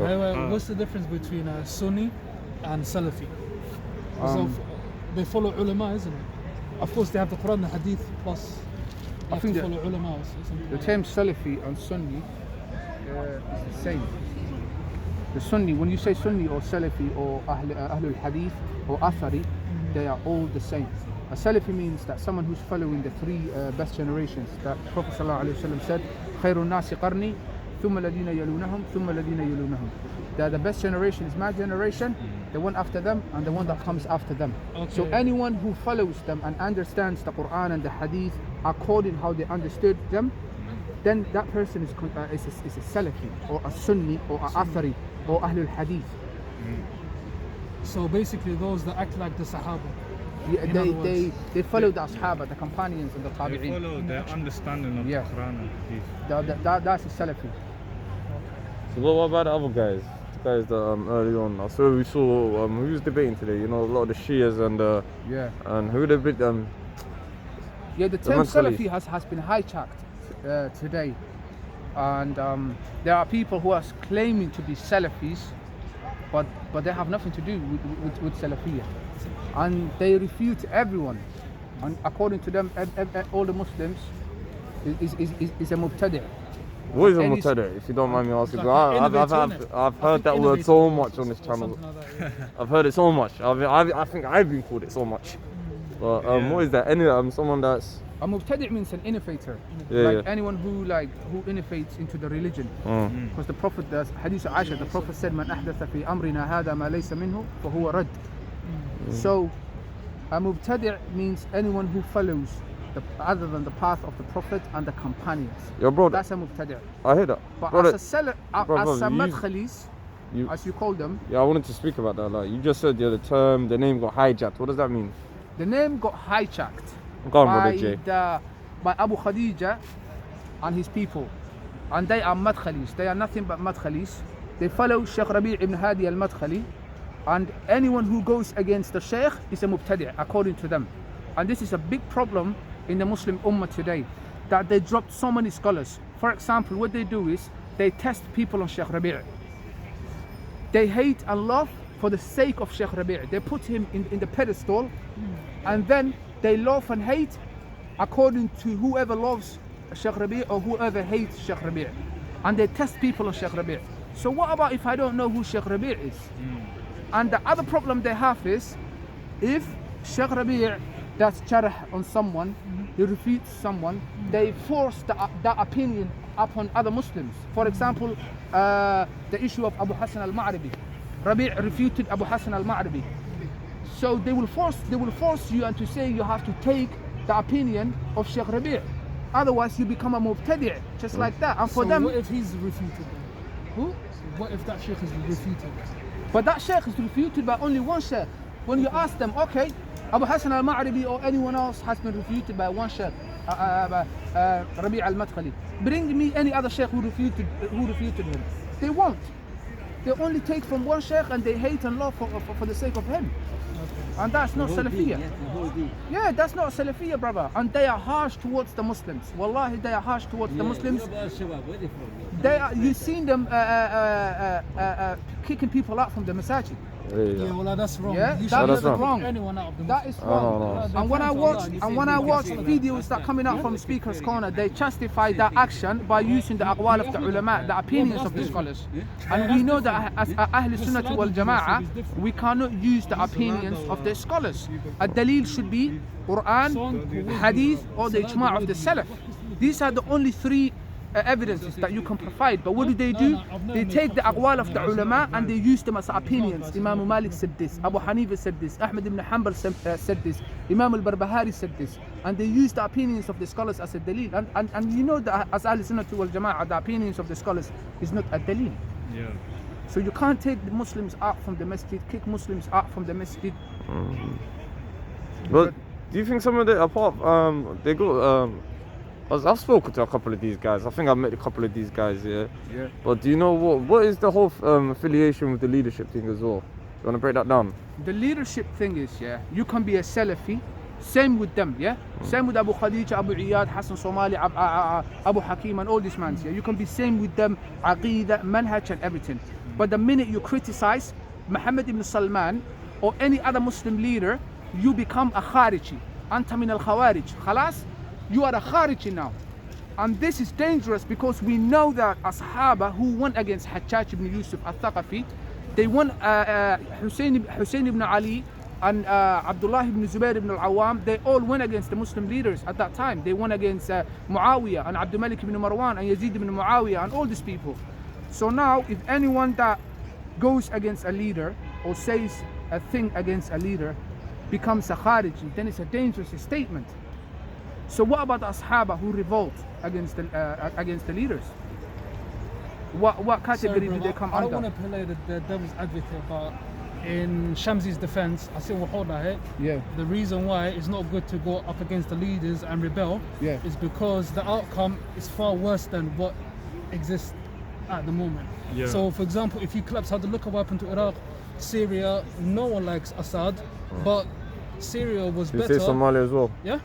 go. What's the difference between Sunni and Salafi? So they follow ulama, isn't it? Of course, they have the Quran and the Hadith, plus they have to follow ulama. The term Salafi and Sunni is the same. The Sunni, when you say Sunni or Salafi or Ahlul Hadith or Athari, they are all the same. A Salafi means that someone who's following the three best generations that Prophet ﷺ said, خير الناس قرني ثم الذين يلونهم ثم الذين يلونهم. That the best generation is my generation, the one after them, and the one that comes after them. Okay. So anyone who follows them and understands the Quran and the Hadith according how they understood them, then that person is a Salafi or a Sunni or a Athari or Ahlul Hadith. So basically those that act like the Sahaba. Yeah, they follow the Ashaba, the companions and the Tabi'in. They follow their understanding of the Quran and Hadith. That's a Salafi. So what about the other guys? The guys that early on, I saw we saw who was debating today. You know, a lot of the Shias and who they Yeah, the term Salafi has been hijacked today, and there are people who are claiming to be Salafis, but they have nothing to do with Salafiyah, and they refute everyone, and according to them, all the Muslims is a mubtadi'. What is a mubtadi', if you don't mind me asking? I've heard that word so much on this channel. I've heard it so much. I think I've been called it so much. But what is that? Someone that's a mubtadi' means an innovator, anyone who innovates into the religion. Because the Prophet, the Hadith of Aisha, the Prophet said, "Man ahdatha fi amrina hada ma laysa minhu, fa huwa rad." So a mubtadi' means anyone who follows other than the path of the Prophet and the companions. Yo, bro, that's a mubtadi'. I hear that. But brother, as a madkhalis, as you call them. Yeah, I wanted to speak about that. Like you just said the name got hijacked. What does that mean? The name got hijacked by Abu Khadija and his people, and they are madkhalis. They are nothing but madkhalis. They follow Sheikh Rabi' ibn Hadi al-Madkhali, and anyone who goes against the Sheikh is a mubtadi' according to them. And this is a big problem in the Muslim Ummah today, that they dropped so many scholars. For example, what they do is they test people on Sheikh Rabi'. They hate and love for the sake of Sheikh Rabi'. They put him in the pedestal, and then they love and hate according to whoever loves Sheikh Rabi' or whoever hates Sheikh Rabi'. And they test people on Sheikh Rabi'. So what about if I don't know who Sheikh Rabi' is? And the other problem they have is, if Sheikh Rabi' does jarh on someone, he refutes someone, they force that opinion upon other Muslims. For example, the issue of Abu Hassan al-Ma'ribi. Rabi' refuted Abu Hassan al-Ma'ribi. So they will force you and to say you have to take the opinion of Sheikh Rabi'. Otherwise you become a mubtadi', just like that. And for them, what if he's refuted then? Who? What if that sheikh is refuted? But that sheikh is refuted by only one sheikh. When you ask them, okay, Abu Hassan al-Ma'ribi or anyone else has been refuted by one sheikh, Rabi' al-Madkhali. Bring me any other sheikh who refuted him. They won't. They only take from one sheikh and they hate and love for the sake of him. And that's not Salafiyah. Yeah, that's not Salafiyah, brother. And they are harsh towards the Muslims. Wallahi, they are harsh towards the Muslims. You've seen them kicking people out from the masajid. Yeah, well, that's wrong. Yeah, that is wrong. Anyone out of the that is wrong. No. And when I watch videos that coming out from Speaker's Corner, they justify that action by using the aqwal of the ulama, the opinions of the scholars. And we know that as Ahl Sunnah wal Jama'ah, we cannot use the opinions of the scholars. A dalil should be Quran, Hadith, or the Ijma' of the Salaf. These are the only three evidences that you can provide. But what do? They take the aqwal of the ulama and they use them as opinions. Imam Malik said this, Abu Hanifa said this, Ahmad ibn Hanbal said this, Imam al-Barbahari said this, and they use the opinions of the scholars as a dalil. And you know that as Ahl Sunnah wal Jama'ah, the opinions of the scholars is not a dalil. Yeah. So you can't take the Muslims out from the masjid, kick Muslims out from the masjid. But do you think some of the they go I've spoken to a couple of these guys. I think I've met a couple of these guys, yeah. But do you know what is the whole affiliation with the leadership thing as well? You want to break that down? The leadership thing is, you can be a Salafi, same with them, Same with Abu Khadija, Abu Iyad, Hassan Somali, Abu Hakim and all these men, You can be same with them, Aqidah, Manhaj and everything. But the minute you criticize Muhammad ibn Salman or any other Muslim leader, you become a Khariji. Anta min al-Khawarij. Khalas? You are a Khariji now. And this is dangerous because we know that Ashaba who went against Hajjaj ibn Yusuf al-Thaqafi, they won Hussein ibn Ali and Abdullah ibn Zubair ibn al-Awwam, they all went against the Muslim leaders at that time. They went against Muawiyah and Abdul Malik ibn Marwan and Yazid ibn Muawiyah and all these people. So now, if anyone that goes against a leader or says a thing against a leader becomes a Khariji, then it's a dangerous statement. So what about the Ashaba who revolt against the leaders? What category do they come I under? don't want to play the devil's advocate, but in Shamsi's defense, I say the reason why it's not good to go up against the leaders and rebel is because the outcome is far worse than what exists at the moment. Yeah. So for example, if you collapse had the nuclear weapon to Iraq, Syria, no one likes Assad, but Syria was You better. say Somalia as well. Yeah,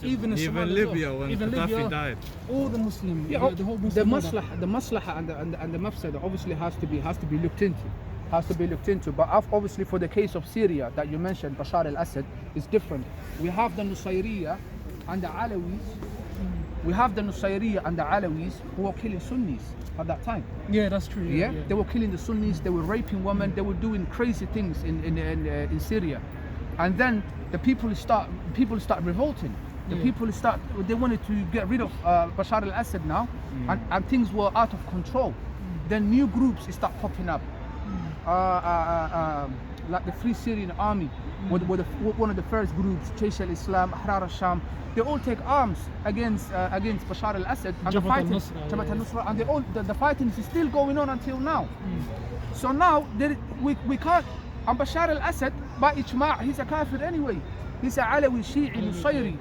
even Somalia Libya as well. when Even Gaddafi Libya, died. all the Muslim, Yeah, the whole the Muslim maslaha and the mafsada obviously has to be looked into. But obviously for the case of Syria that you mentioned, Bashar al-Assad is different. We have the Nusayriya and the Alawis. We have the Nusayriya and the Alawis who were killing Sunnis at that time. Yeah, that's true. Yeah, they were killing the Sunnis. They were raping women. They were doing crazy things in Syria, and then the people start revolting. They wanted to get rid of Bashar al-Assad now, and things were out of control. Then new groups start popping up, like the Free Syrian Army, were one of the first groups. Jaish al-Islam, Ahrar al-Sham. They all take arms against Bashar al-Assad and the fighting, Jabhat al-Nusra, and the fighting is still going on until now. So now we can't. And Bashar al-Assad, by ijma', he's a kafir anyway. He's a Alawi Shi'i Nusayri.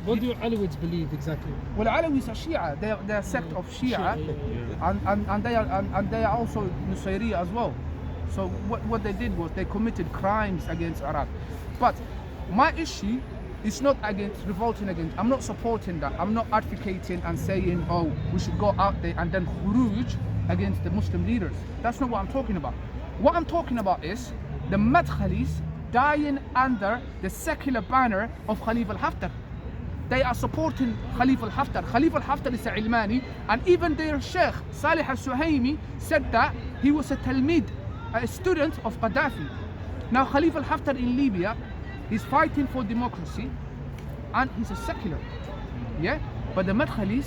What do Alawites believe exactly? Well, Alawis are Shia. They're a sect of Shia, and they are also Nusayri as well. So what they did was they committed crimes against Iraq. But my issue is not against revolting against. I'm not supporting that. I'm not advocating and saying, oh, we should go out there and then khuruj against the Muslim leaders. That's not what I'm talking about. What I'm talking about is the Madkhalis dying under the secular banner of Khalifa al-Haftar. They are supporting Khalifa al-Haftar. Khalifa al-Haftar is a Ilmani, and even their Sheikh Salih al-Suhaimi said that he was a Talmid, a student of Gaddafi. Now Khalifa al-Haftar in Libya is fighting for democracy, and he's a secular. Yeah, but the Madkhalis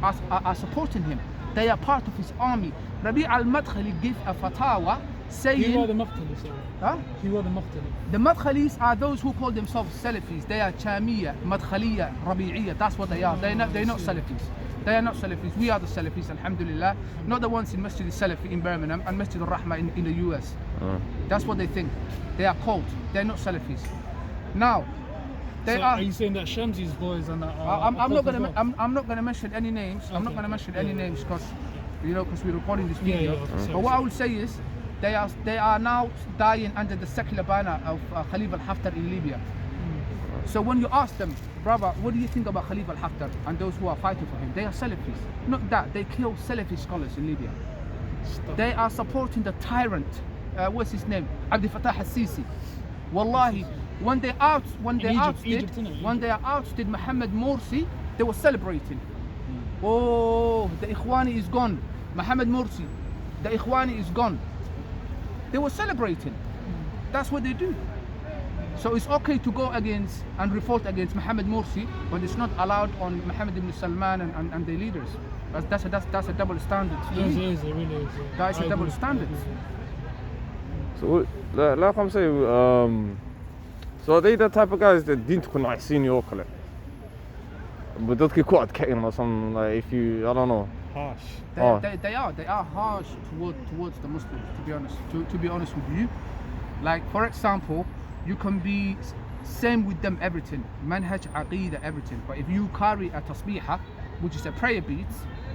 are supporting him. They are part of his army. Rabi' al-Madkhali gave a fatwa saying... He were the Maqtali, sorry. Huh? He were the Maqtali. The Madkhalis are those who call themselves Salafis. They are Chamiyya, Madkhaliya, Rabi'iyya. That's what they are. They're not Salafis. They are not Salafis. We are the Salafis, alhamdulillah. Not the ones in Masjid al-Salafi in Birmingham and Masjid al-Rahma in the US. That's what they think. They are called. They're not Salafis. Now, they are you saying that Shamsi's boys and that I'm not gonna mention any names. I'm not gonna mention any names because we're recording this video. But what I will say is they are now dying under the secular banner of Khalifa al-Haftar in Libya. So when you ask them, brother, what do you think about Khalifa al-Haftar and those who are fighting for him? They are Salafis. Not that, they kill Salafi scholars in Libya. They are supporting the tyrant, what's his name? Abdel Fattah al-Sisi. Wallahi, when they ousted Mohammed Morsi, they were celebrating. Oh, the Ikhwani is gone. Mohammed Morsi, the Ikhwani is gone. They were celebrating. That's what they do. So it's okay to go against and revolt against Mohammed Morsi, but it's not allowed on Mohammed ibn Salman and their leaders. That's a double standard. Yes, it really is. That's a double standard. So, like I'm saying, so are they the type of guys that didn't تكون عايزين يوكله بدك يكون أتكئن or something, like if you, I don't know. Harsh. They are harsh towards the Muslims, to be honest. To be honest with you, like for example, you can be same with them everything, manhaj, aqidah, everything. But if you carry a tasbihah, which is a prayer beat,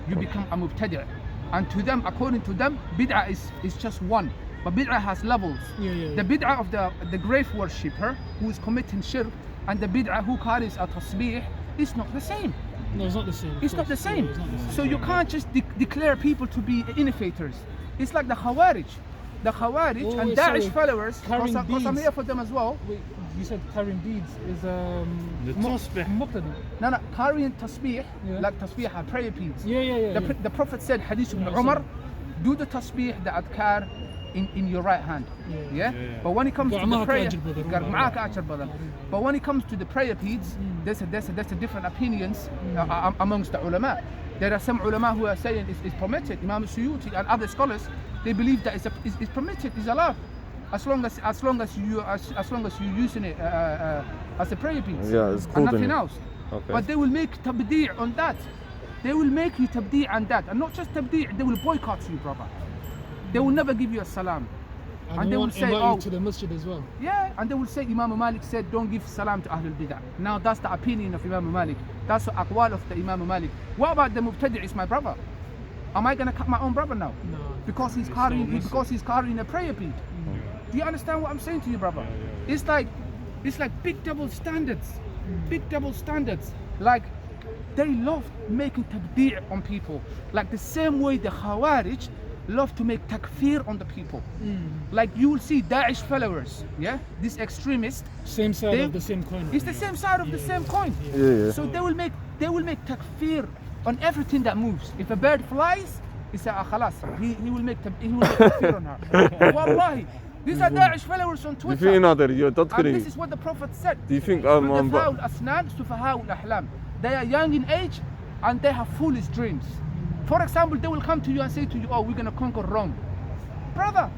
you become a mubtadi'. And to them, according to them, bid'ah is just one. But bid'ah has levels. The bid'ah of the grave worshipper who is committing shirk and the bid'ah who carries a tasbih is not the same. No, it's not the same. It's not the same. Yeah, So you can't just declare people to be innovators. It's like the Khawarij. The Khawarij and Daesh followers, because I'm here for them as well. Wait, you said carrying beads is the tasbih. No, carrying tasbih, like tasbih, prayer beads. Yeah. The Prophet said, Hadith ibn Umar, do the tasbih, the adkar in your right hand. Yeah? But when it comes to the prayer, but when it comes to the prayer beads, there's a different opinions amongst the ulama. There are some ulama who are saying it's permitted. Imam Suyuti and other scholars, they believe that it's permitted, it's allowed, as long as you're using it as a prayer piece, it's cool, and nothing else. Okay. But they will make tabdi' on that. They will make you tabdi' on that, and not just tabdi'. They will boycott you, brother. They will never give you a salam. And they will say, "Oh, to the masjid as well." Yeah, and they will say Imam Malik said, "Don't give salam to Ahlul Bidah." Now that's the opinion of Imam Malik. That's the aqwal of the Imam Malik. What about the Mubtadi' is my brother? Am I gonna cut my own brother now? No. Because he's carrying a prayer bead. Do you understand what I'm saying to you, brother? It's like big double standards. Big double standards. Like they love making tabdi' on people. Like the same way the Khawarij love to make takfir on the people. Like you will see Daesh followers, these extremists. Same side of the same coin. It's the same side of the same coin. So they will make takfir on everything that moves. If a bird flies, it's a khalas. He will make takfir on her. Wallahi, these are Daesh followers on Twitter. And this is what the Prophet said. Do you think they are young in age and they have foolish dreams. For example, they will come to you and say to you, "Oh, we're gonna conquer Rome." Brother,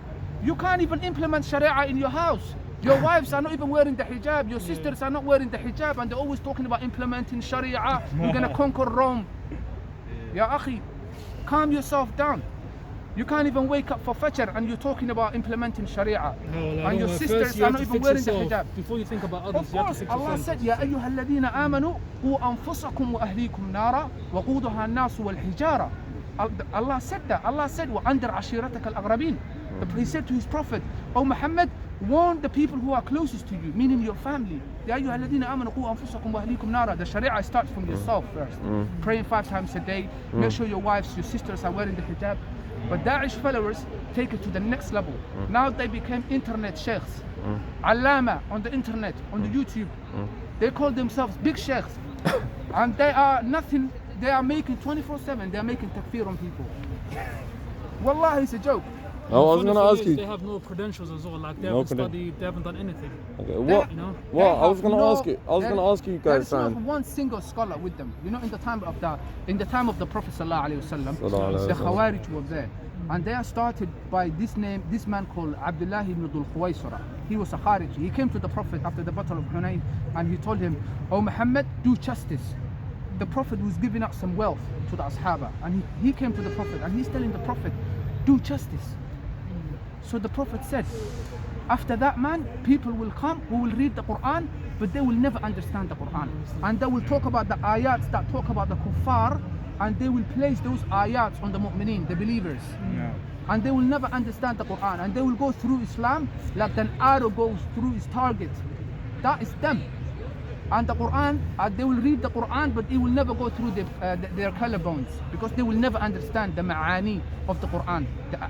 you can't even implement Sharia in your house. Your wives are not even wearing the hijab. Your sisters are not wearing the hijab, and they're always talking about implementing Sharia. We're gonna conquer Rome. Ya akhi, calm yourself down. You can't even wake up for Fajr and you're talking about implementing Sharia. And your sisters are not even wearing the hijab. Before you think about others, of course, Allah said, "Ya ayyuha alladhina amanu, qu anfusakum wa ahlikum nara, wa quduha an-nas wal hijara." Allah said that. Allah said, وَأَنْدِرْ عَشِيرَتَكَ الْأَغْرَبِينَ. He said to his prophet, "O Muhammad, warn the people who are closest to you, meaning your family. يَا أَيُّهَا الَّذِينَ آمَنُوا قُوا أَنفُسَكُمْ وَأَهْلِيكُمْ نَارًا." The Sharia starts from yourself first. Praying 5 times a day. Make sure your wives, your sisters are wearing the hijab. But Daesh followers take it to the next level. Now they became internet sheikhs. Allama on the internet, on the YouTube. They call themselves big sheikhs. And they are nothing. They are making 24/7. They are making takfir on people. Wallahi, it's a joke. I was going to ask you. They have no credentials as well. Like they haven't studied. They haven't done anything. Okay. What? I was going to ask you. I was going to ask you guys. There is not one single scholar with them. You know, in the time of the Prophet sallallahu alaihi wasallam, the Khawarij were there, and they are started by this man called Abdullah ibn Dhul Khuwaisara. He was a Khariji. He came to the Prophet after the Battle of Hunayn, and he told him, "O Muhammad, do justice." The Prophet was giving out some wealth to the Ashaba, and he came to the Prophet and he's telling the Prophet, "Do justice." So the Prophet said, after that man, people will come who will read the Quran, but they will never understand the Quran. And they will talk about the ayats that talk about the kuffar, and they will place those ayats on the mu'mineen, the believers. And they will never understand the Quran, and they will go through Islam like an arrow goes through its target. That is them. And the Quran, they will read the Quran, but it will never go through their collarbones, because they will never understand the ma'ani of the Quran.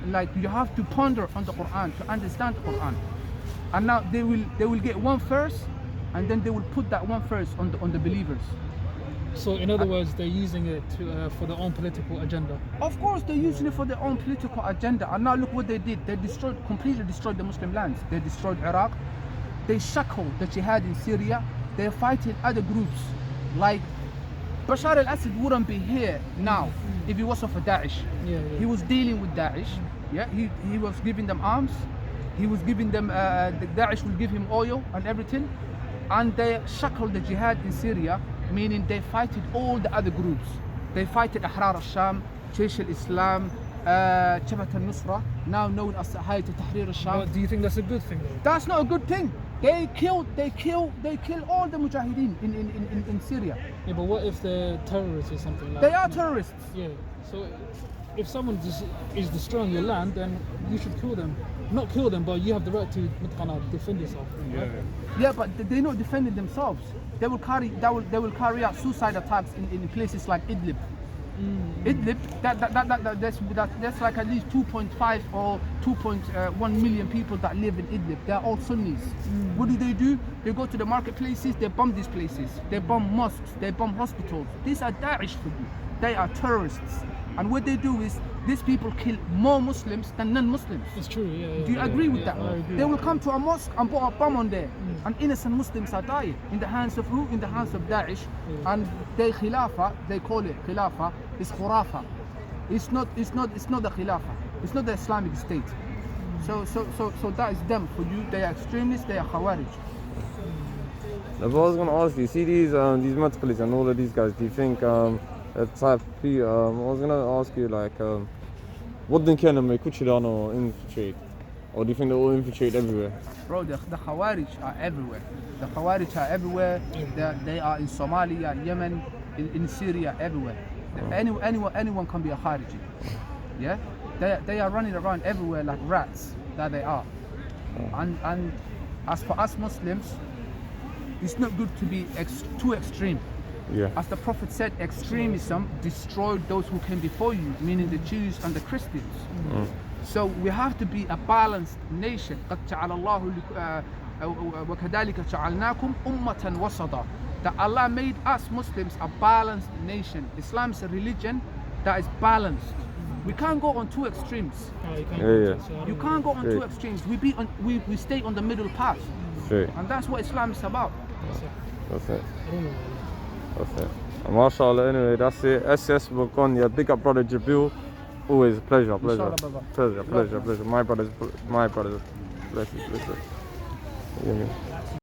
Like you have to ponder on the Quran to understand the Quran. And now they will get one verse, and then they will put that one verse on the believers. So in other words, they're using it for their own political agenda. Of course, they're using it for their own political agenda. And now look what they did. They completely destroyed the Muslim lands. They destroyed Iraq. They shackled the jihad in Syria. They're fighting other groups. Like Bashar al-Assad wouldn't be here now if he wasn't for Daesh. He was dealing with Daesh. He was giving them arms. He was giving them, the Daesh will give him oil and everything. And they shackled the jihad in Syria, meaning they fighted all the other groups. They fighted Ahrar al-Sham, Jaish al-Islam, Jabhat al-Nusra, now known as Hayat al-Tahrir al-Sham. But do you think that's a good thing though? That's not a good thing. They kill all the mujahideen in Syria. Yeah, but what if they're terrorists or something like that? They are terrorists. Yeah, so if someone is destroying your land, then you should kill them. Not kill them, but you have the right to defend yourself. Right? Yeah, but they're not defending themselves. They will carry out suicide attacks in places like Idlib. Idlib, that's like at least 2.5 or 2.1 million people that live in Idlib. They're all Sunnis. What do? They go to the marketplaces, they bomb these places. They bomb mosques, they bomb hospitals. These are Daesh for you. They are terrorists. And what they do is, these people kill more Muslims than non-Muslims. It's true, yeah. Do you agree with that? I agree. They will come to a mosque and put a bomb on there, and innocent Muslims are dying in the hands of who? In the hands of Daesh. And they Khilafah, they call it Khilafah, is Khurafa. It's not the Khilafah. It's not the Islamic State. So that is them for you. They are extremists. They are Khawarij. I was going to ask you, see these Madkhalis and all of these guys, do you think type P, I was going to ask you like, what do you think they infiltrate? Or do you think they all infiltrate everywhere? Bro, the Khawarij are everywhere. The Khawarij are everywhere. They are in Somalia, Yemen, in Syria, everywhere. Anyone can be a Khariji. Yeah? They are running around everywhere like rats, that they are. And as for us Muslims, it's not good to be too extreme. Yeah. As the Prophet said, extremism destroyed those who came before you, meaning the Jews and the Christians. So we have to be a balanced nation. قد جعل الله وكذلك جعلناكم أمة وسطا. That Allah made us Muslims a balanced nation. Islam is a religion that is balanced. We can't go on two extremes. You can't go on two extremes. We stay on the middle path. And that's what Islam is about. That's it. MashaAllah, anyway, that's it. SS Bokonia, big up brother Jabil. Always a pleasure. Pleasure. My brothers. Bless you.